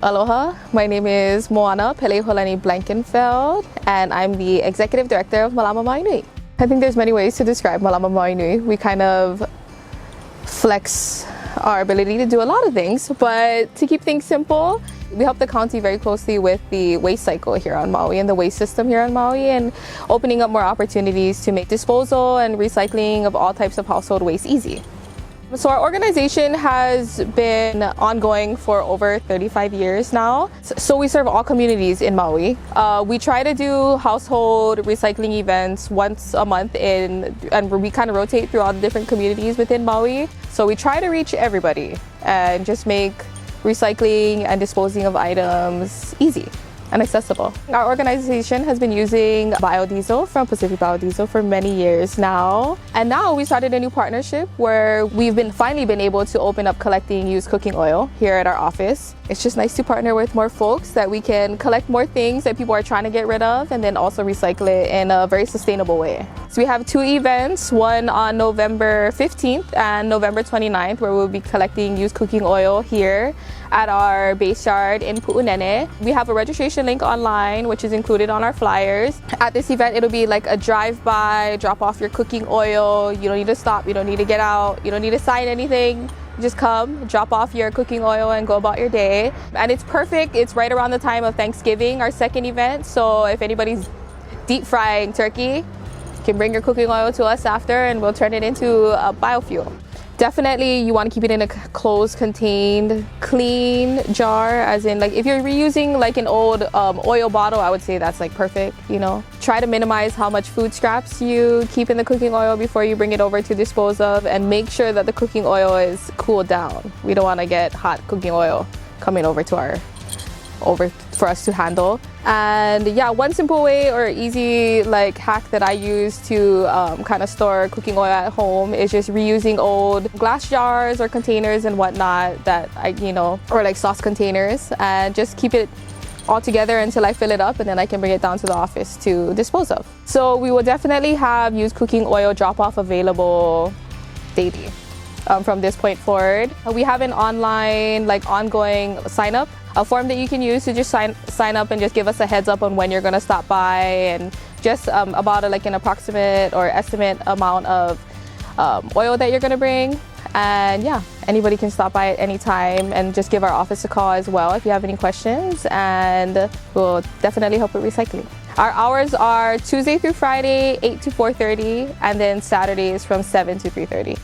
Aloha, my name is Moana Peleholani Blankenfeld, and I'm the Executive Director of Maui Nui. I think there's many ways to describe Maui Nui. We kind of flex our ability to do a lot of things, but to keep things simple, we help the county very closely with the waste cycle here on Maui and the waste system here on Maui, and opening up more opportunities to make disposal and recycling of all types of household waste easy. So our organization has been ongoing for over 35 years now. So we serve all communities in Maui. We try to do household recycling events once a month and we kind of rotate through all the different communities within Maui. So we try to reach everybody and just make recycling and disposing of items easy and accessible. Our organization has been using biodiesel from Pacific Biodiesel for many years now. And now we started a new partnership where we've finally been able to open up collecting used cooking oil here at our office. It's just nice to partner with more folks that we can collect more things that people are trying to get rid of and then also recycle it in a very sustainable way. So we have two events, one on November 15th and November 29th, where we'll be collecting used cooking oil here at our base yard in Pu'unene. We have a registration link online, which is included on our flyers. At this event, it'll be like a drive-by, drop off your cooking oil. You don't need to stop, you don't need to get out, you don't need to sign anything. Just come, drop off your cooking oil and go about your day. And it's perfect, it's right around the time of Thanksgiving, our second event. So if anybody's deep frying turkey, you can bring your cooking oil to us after and we'll turn it into a biofuel. Definitely you want to keep it in a closed, contained, clean jar, as in like if you're reusing like an old oil bottle, I would say that's like perfect, you know. Try to minimize how much food scraps you keep in the cooking oil before you bring it over to dispose of, and make sure that the cooking oil is cooled down. We don't want to get hot cooking oil coming over for us to handle. And yeah, one simple way or easy like hack that I use to kind of store cooking oil at home is just reusing old glass jars or containers and whatnot that or like sauce containers, and just keep it all together until I fill it up, and then I can bring it down to the office to dispose of. So we will definitely have used cooking oil drop-off available daily from this point forward. We have an online ongoing sign up, a form that you can use to just sign up and just give us a heads up on when you're going to stop by, and just about an approximate or estimate amount of oil that you're going to bring. And yeah, anybody can stop by at any time and just give our office a call as well if you have any questions, and we'll definitely help with recycling. Our hours are Tuesday through Friday 8 to 4:30, and then Saturdays from 7 to 3:30.